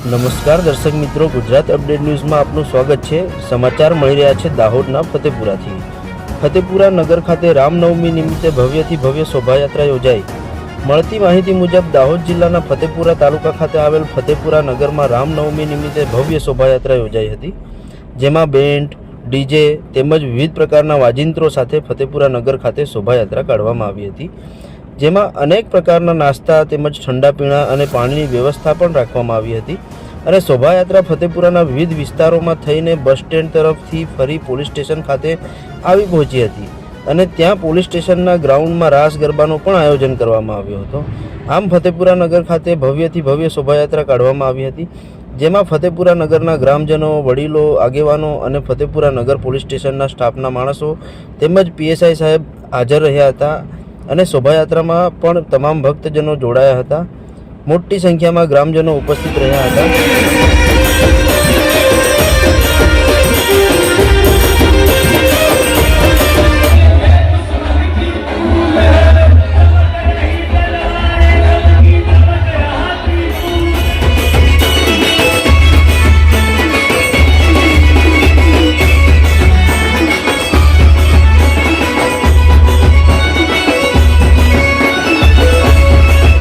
નમસ્કાર દર્શક મિત્રો, ગુજરાત અપડેટ ન્યૂઝમાં આપનું સ્વાગત છે। સમાચાર મળી રહ્યા છે દાહોદના ફતેપુરાથી। ફતેપુરા નગર ખાતે રામનવમી નિમિત્તે ભવ્યથી ભવ્ય શોભાયાત્રા યોજાઈ। મળતી માહિતી મુજબ દાહોદ જિલ્લાના ફતેપુરા તાલુકા ખાતે આવેલ ફતેપુરા નગરમાં રામનવમી નિમિત્તે ભવ્ય શોભાયાત્રા યોજાઈ હતી, જેમાં બેન્ડ, ડીજે તેમજ વિવિધ પ્રકારના વાજિંત્રો સાથે ફતેપુરા નગર ખાતે શોભાયાત્રા કાઢવામાં આવી હતી, જેમાં અનેક પ્રકારના નાસ્તા તેમજ ઠંડા પીણા અને પાણીની વ્યવસ્થા પણ રાખવામાં આવી હતી અને શોભાયાત્રા ફતેપુરાના વિવિધ વિસ્તારોમાં થઈને બસ સ્ટેન્ડ તરફથી ફરી પોલીસ સ્ટેશન ખાતે આવી પહોંચી હતી અને ત્યાં પોલીસ સ્ટેશનના ગ્રાઉન્ડમાં રાસ ગરબાનું પણ આયોજન કરવામાં આવ્યો હતો। આમ ફતેપુરા નગર ખાતે ભવ્યથી ભવ્ય શોભાયાત્રા કાઢવામાં આવી હતી, જેમાં ફતેપુરા નગરના ગ્રામજનો, વડીલો, આગેવાનો અને ફતેપુરા નગર પોલીસ સ્ટેશનના સ્ટાફના માણસો તેમજ પીએસઆઈ સાહેબ હાજર રહ્યા હતા અને શોભાયાત્રામાં પણ તમામ ભક્તજનો જોડાયા હતા। મોટી સંખ્યામાં ગ્રામજનો ઉપસ્થિત રહ્યા હતા।